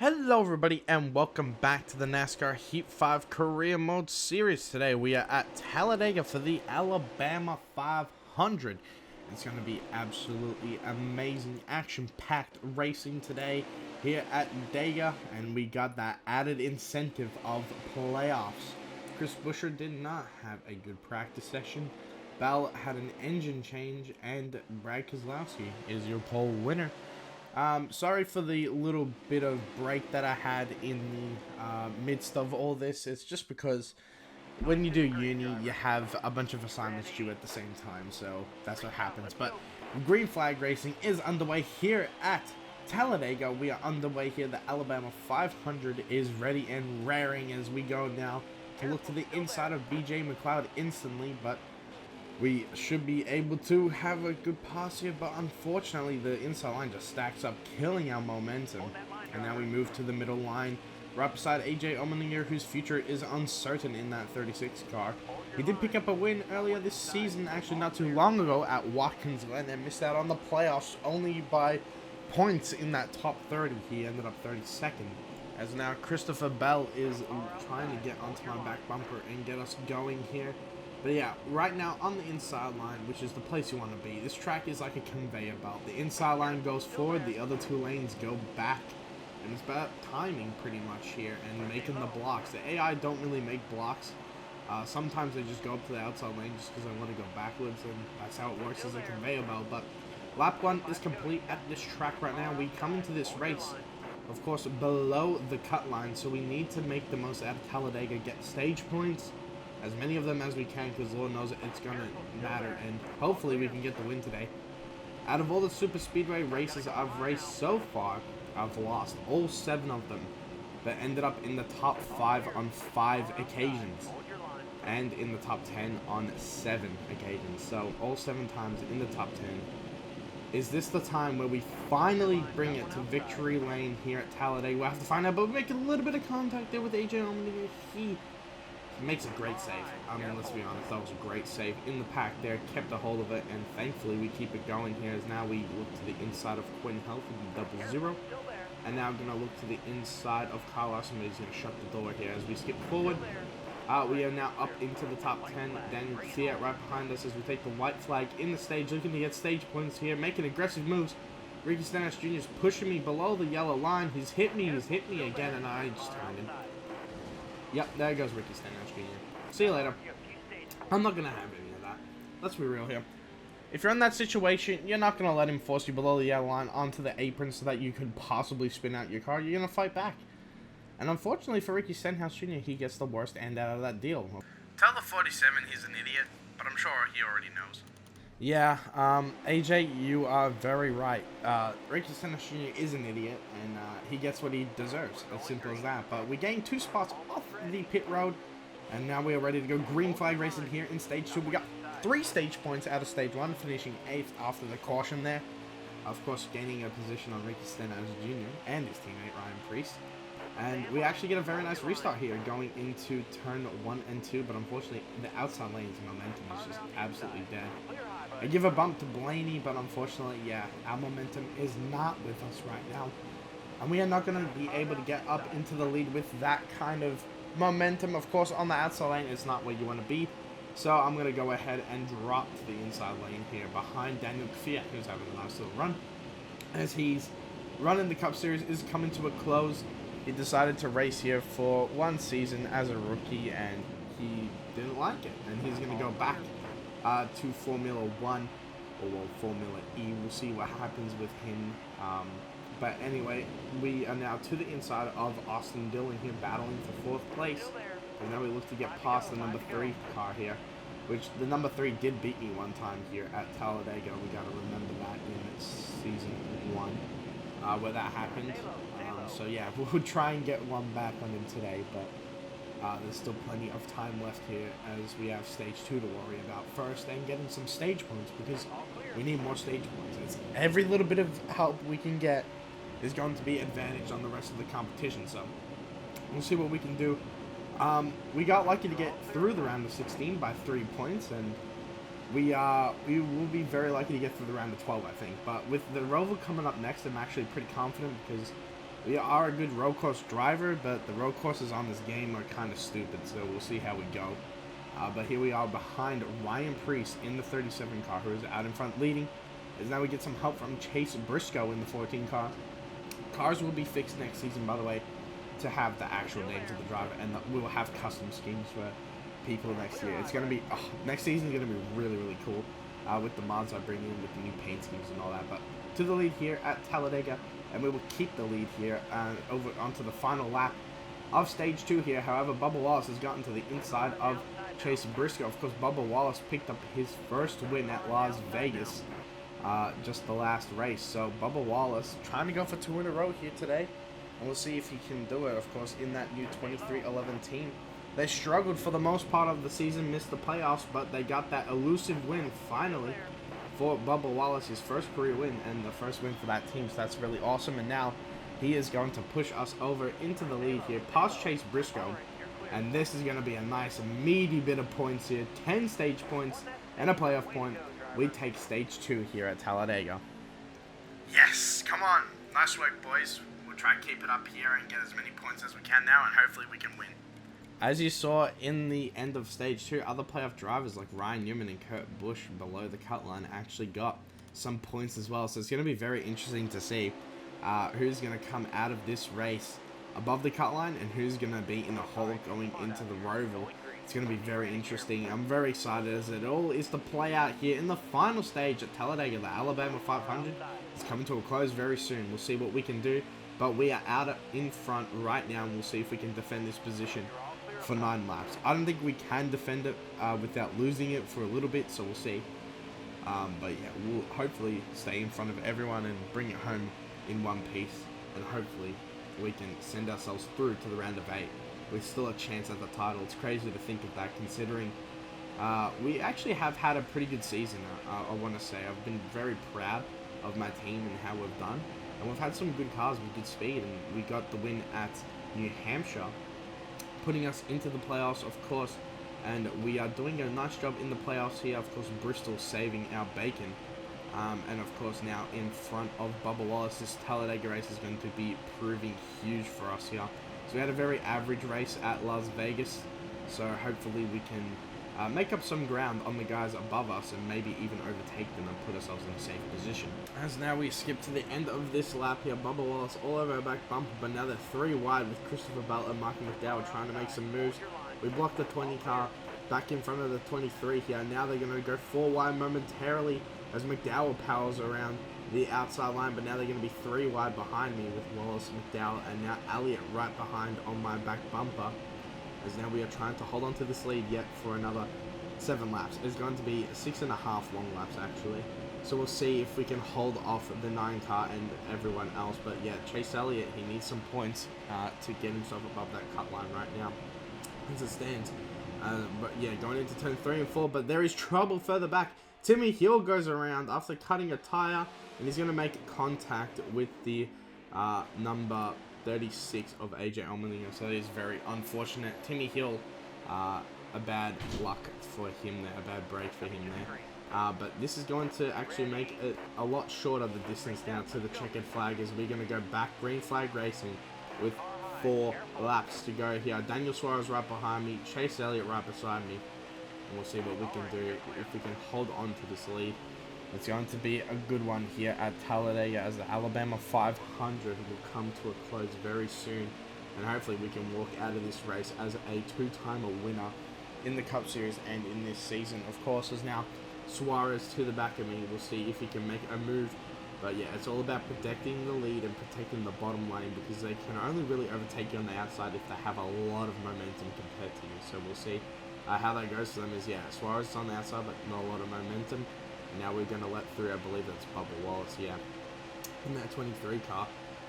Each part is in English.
Hello everybody and welcome back to the NASCAR Heat 5 Career Mode Series. Today we are at Talladega for the Alabama 500. It's going to be absolutely amazing, action-packed racing today here at Dega, and we got that added incentive of playoffs. Chris Buescher did not have a good practice session. Bell had an engine change, and Brad Keselowski is your pole winner. Sorry for the little bit of break that I had in the midst of all this. It's just because when you do uni, you have a bunch of assignments due at the same time, so that's what happens. But green flag racing is underway here at Talladega. We are underway here. The Alabama 500 is ready and raring as we go now to look to the inside of BJ McLeod instantly, but we should be able to have a good pass here, but unfortunately the inside line just stacks up, killing our momentum. And now we move to the middle line, right beside AJ Allmendinger, whose future is uncertain in that 36 car. He did pick up a win earlier this season, actually not too long ago, at Watkins Glen, and missed out on the playoffs only by points in that top 30. He ended up 32nd. As now Christopher Bell is trying to get onto my back bumper and get us going here. But yeah, right now on the inside line, which is the place you want to be, this track is like a conveyor belt. The inside line goes forward, the other two lanes go back. And it's about timing pretty much here and making the blocks. The AI don't really make blocks. Sometimes they just go up to the outside lane just because they want to go backwards, and that's how it works as a conveyor belt. But lap 1 is complete at this track right now. We come into this race, of course, below the cut line, so we need to make the most out of Talladega, get stage points, as many of them as we can, because Lord knows it's going to matter, and hopefully we can get the win today. Out of all the super speedway races I've raced so far, I've lost all 7 of them, but ended up in the top 5 on 5 occasions, and in the top 10 on 7 occasions. So all 7 times in the top 10. Is this the time where we finally bring it to victory lane here at Talladega? We'll have to find out, but we make a little bit of contact there with AJ Allmendinger. He makes a great save. I mean, let's be honest, that was a great save in the pack there, kept a hold of it, and thankfully we keep it going here as now we look to the inside of Quinn Health with the 0-0. And now I'm going to look to the inside of Kyle Larson, but he's going to shut the door here as we skip forward. We are now up into the top 10. Daniel Fiat right behind us as we take the white flag in the stage, looking to get stage points here, making aggressive moves. Ricky Stenhouse Jr. is pushing me below the yellow line. He's hit me again, and I just turned him. Yep, there goes Ricky Stenhouse Jr. See you later. I'm not going to have any of that. Let's be real here. If you're in that situation, you're not going to let him force you below the yellow line onto the apron so that you could possibly spin out your car. You're going to fight back. And unfortunately for Ricky Stenhouse Jr., he gets the worst end out of that deal. Tell the 47 he's an idiot, but I'm sure he already knows. Yeah, AJ, you are very right. Ricky Stenhouse Jr. is an idiot, and he gets what he deserves. As simple as that. But we gained 2 spots off the pit road, and now we are ready to go green flag racing here in stage 2. We got 3 stage points out of stage 1, finishing 8th after the caution there. Of course, gaining a position on Ricky Stenhouse Jr. and his teammate Ryan Preece. And we actually get a very nice restart here going into turn 1 and 2, but unfortunately the outside lane's momentum is just absolutely dead. I give a bump to Blaney, but unfortunately, yeah, our momentum is not with us right now. And we are not going to be able to get up into the lead with that kind of momentum. Of course, on the outside lane, it's not where you want to be. So I'm going to go ahead and drop to the inside lane here behind Daniel Fiat, who's having a nice little run. As he's running the Cup Series is coming to a close. He decided to race here for 1 season as a rookie, and he didn't like it. And he's going to go back to Formula 1, or well, Formula E. We'll see what happens with him. But anyway, we are now to the inside of Austin Dillon here, battling for 4th place. And now we look to get past the number 3 car here, which the number 3 did beat me one time here at Talladega. We got to remember that in season 1, where that happened. So yeah, we'll try and get one back on him today, but there's still plenty of time left here as we have stage 2 to worry about first, and getting some stage points because we need more stage points. It's every little bit of help we can get is going to be advantage on the rest of the competition, so we'll see what we can do. We got lucky to get through the round of 16 by 3 points, and we will be very lucky to get through the round of 12, I think. But with the Roval coming up next, I'm actually pretty confident because We are a good road course driver, but the road courses on this game are kind of stupid, so we'll see how we go. But here we are behind Ryan Priest in the 37 car, who is out in front leading. As now we get some help from Chase Briscoe in the 14 car. Cars will be fixed next season, by the way, to have the actual names of the driver, and we will have custom schemes for people next year. It's going to be, next season is going to be really, really cool with the mods I bring in, with the new paint schemes and all that. But to the lead here at Talladega, and we will keep the lead here over onto the final lap of stage 2 here. However, Bubba Wallace has gotten to the inside of Chase Briscoe. Of course, Bubba Wallace picked up his first win at Las Vegas just the last race. So Bubba Wallace trying to go for 2 in a row here today, and we'll see if he can do it. Of course, in that new 2311 team, they struggled for the most part of the season, missed the playoffs, but they got that elusive win finally for Bubba Wallace, his first career win and the first win for that team. So that's really awesome. And now he is going to push us over into the lead here, past Chase Briscoe. And this is going to be a nice meaty bit of points here. 10 stage points and a playoff point. We take stage 2 here at Talladega. Yes, come on. Nice work, boys. We'll try and keep it up here and get as many points as we can now, and hopefully we can win. As you saw in the end of stage 2, other playoff drivers like Ryan Newman and Kurt Busch below the cut line actually got some points as well. So it's going to be very interesting to see who's going to come out of this race above the cut line and who's going to be in the hole going into the Roval. It's going to be very interesting. I'm very excited as it all is to play out here in the final stage at Talladega. The Alabama 500 is coming to a close very soon. We'll see what we can do, but we are out in front right now, and we'll see if we can defend this position for 9 laps. I don't think we can defend it without losing it for a little bit, so we'll see. But yeah, we'll hopefully stay in front of everyone and bring it home in one piece, and hopefully we can send ourselves through to the round of 8 with still a chance at the title. It's crazy to think of that, considering we actually have had a pretty good season. I want to say I've been very proud of my team and how we've done, and we've had some good cars with good speed, and we got the win at New Hampshire, putting us into the playoffs, of course, and we are doing a nice job in the playoffs here. Of course, Bristol saving our bacon, and of course now in front of Bubba Wallace. This Talladega race is going to be proving huge for us here. So we had a very average race at Las Vegas, so hopefully we can make up some ground on the guys above us and maybe even overtake them and put ourselves in a safe position. As now we skip to the end of this lap here, Bubba Wallace all over our back bumper, but now they're 3 wide with Christopher Bell and Michael McDowell trying to make some moves. We blocked the 20 car back in front of the 23 here. Now they're going to go 4 wide momentarily as McDowell powers around the outside line, but now they're going to be 3 wide behind me with Wallace, McDowell, and now Elliott right behind on my back bumper. As now we are trying to hold on to this lead yet for another 7 laps. It's going to be 6.5 long laps actually. So we'll see if we can hold off the 9 car and everyone else. But yeah, Chase Elliott, he needs some points to get himself above that cut line right now as it stands. But yeah, going into turn 3 and 4, but there is trouble further back. Timmy Hill goes around after cutting a tire, and he's going to make contact with the number 36 of AJ Allmendinger, so it is very unfortunate. Timmy Hill, a bad luck for him there, a bad break for him there. But this is going to actually make it a lot shorter the distance now to the checkered flag, as we're going to go back green flag racing with 4 laps to go here. Daniel Suarez right behind me, Chase Elliott right beside me, and we'll see what we can do if we can hold on to this lead. It's going to be a good one here at Talladega, as the Alabama 500 will come to a close very soon, and hopefully we can walk out of this race as a 2-timer winner in the Cup Series and in this season. Of course, there's now Suarez to the back of me. We'll see if he can make a move. But yeah, it's all about protecting the lead and protecting the bottom lane, because they can only really overtake you on the outside if they have a lot of momentum compared to you. So we'll see how that goes for them. Is yeah, Suarez is on the outside, but not a lot of momentum. Now we're going to let through, I believe that's Bubba Wallace, yeah, in that 23 car,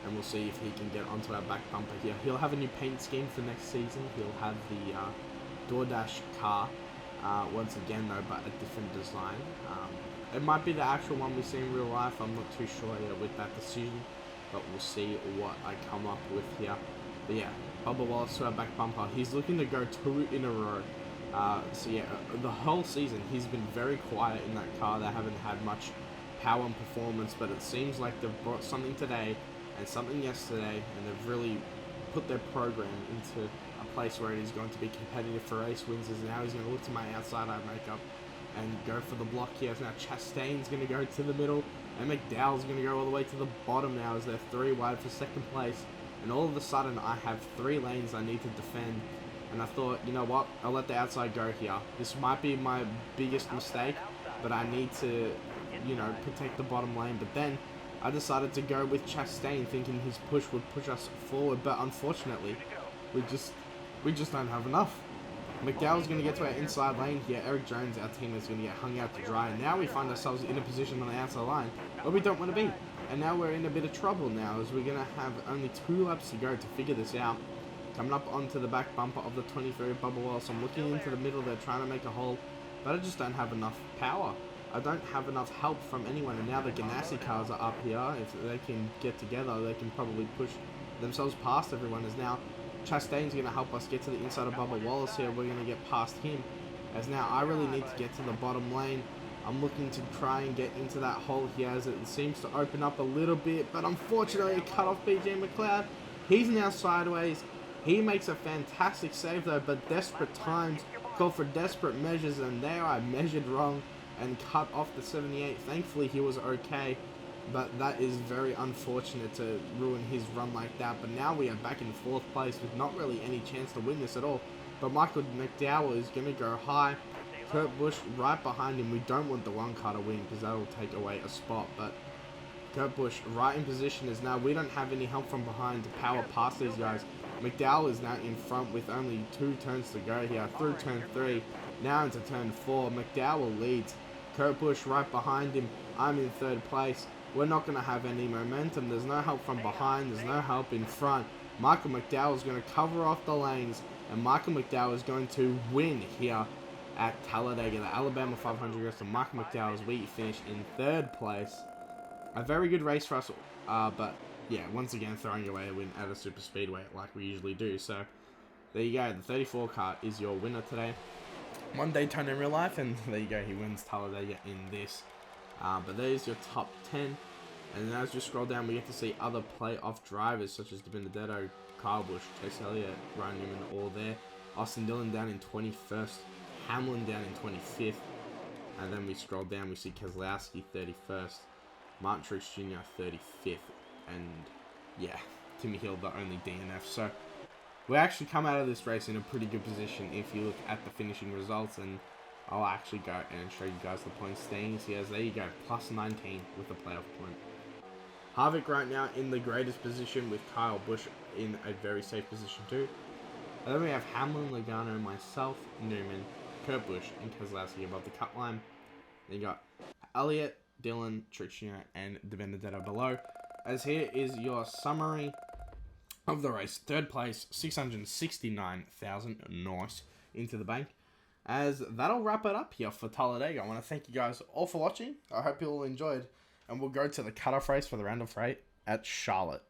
and we'll see if he can get onto our back bumper here. He'll have a new paint scheme for next season. He'll have the DoorDash car once again, though, but a different design. It might be the actual one we see in real life. I'm not too sure yet with that decision, but we'll see what I come up with here. But yeah, Bubba Wallace to our back bumper. He's looking to go 2 in a row. So yeah, the whole season he's been very quiet in that car. They haven't had much power and performance, but it seems like they've brought something today, and something yesterday, and they've really put their program into a place where it is going to be competitive for race wins. As now he's going to look to my outside eye makeup and go for the block here. So now Chastain's going to go to the middle, and McDowell's going to go all the way to the bottom now as they're 3 wide for second place. And all of a sudden, I have 3 lanes I need to defend. And I thought, you know what, I'll let the outside go here. This might be my biggest mistake, but I need to, you know, protect the bottom lane. But then I decided to go with Chastain, thinking his push would push us forward. But unfortunately, we just don't have enough. McDowell's going to get to our inside lane here. Eric Jones, our team, is going to get hung out to dry. And now we find ourselves in a position on the outside line where we don't want to be. And now we're in a bit of trouble now, as we're going to have only 2 laps to go to figure this out. Coming up onto the back bumper of the 23 bubble wall, so I'm looking into the middle there trying to make a hole, but I just don't have enough power. I don't have enough help from anyone, and now the Ganassi cars are up here. If they can get together, they can probably push themselves past everyone. As now Chastain's going to help us get to the inside of Bubba Wallace here. We're going to get past him, as now I really need to get to the bottom lane. I'm looking to try and get into that hole here, as it seems to open up a little bit, but unfortunately it cut off BJ McLeod. He's now sideways. He makes a fantastic save though, but desperate times call for desperate measures, and there I measured wrong and cut off the 78. Thankfully he was okay, but that is very unfortunate to ruin his run like that. But now we are back in 4th place with not really any chance to win this at all. But Michael McDowell is going to go high. Kurt Busch right behind him. We don't want the 1 car to win because that will take away a spot, but Kurt Busch right in position, as now we don't have any help from behind to power past these guys. McDowell is now in front with only 2 turns to go here, through turn 3, now into turn 4. McDowell leads. Kurt Busch right behind him. I'm in 3rd place. We're not going to have any momentum. There's no help from behind. There's no help in front. Michael McDowell is going to cover off the lanes, and Michael McDowell is going to win here at Talladega. The Alabama 500 goes to Michael McDowell as we finish in 3rd place. A very good race for us, but yeah, once again, throwing away a win at a super speedway like we usually do. So there you go. The 34 car is your winner today. 1 Daytona in real life, and there you go. He wins Talladega in this. But there's your top 10. And then as you scroll down, we get to see other playoff drivers such as DiBenedetto, Kyle Busch, Chase Elliott, Ryan Newman, all there. Austin Dillon down in 21st. Hamlin down in 25th. And then we scroll down, we see Keselowski 31st. Martin Truex Jr. 35th. And yeah, Timmy Hill the only DNF. So we actually come out of this race in a pretty good position if you look at the finishing results, and I'll actually go and show you guys the point standings here. There you go, plus 19 with the playoff point. Harvick right now in the greatest position with Kyle Busch in a very safe position too. And then we have Hamlin, Logano, myself, Newman, Kurt Busch, and Keselowski above the cut line. Then you got Elliott, Dillon, Truex Jr., and DiBenedetto below. As here is your summary of the race. 3rd place, 669,000 nice into the bank. As that'll wrap it up here for Talladega. I want to thank you guys all for watching. I hope you all enjoyed. And we'll go to the cutoff race for the round of 8 at Charlotte.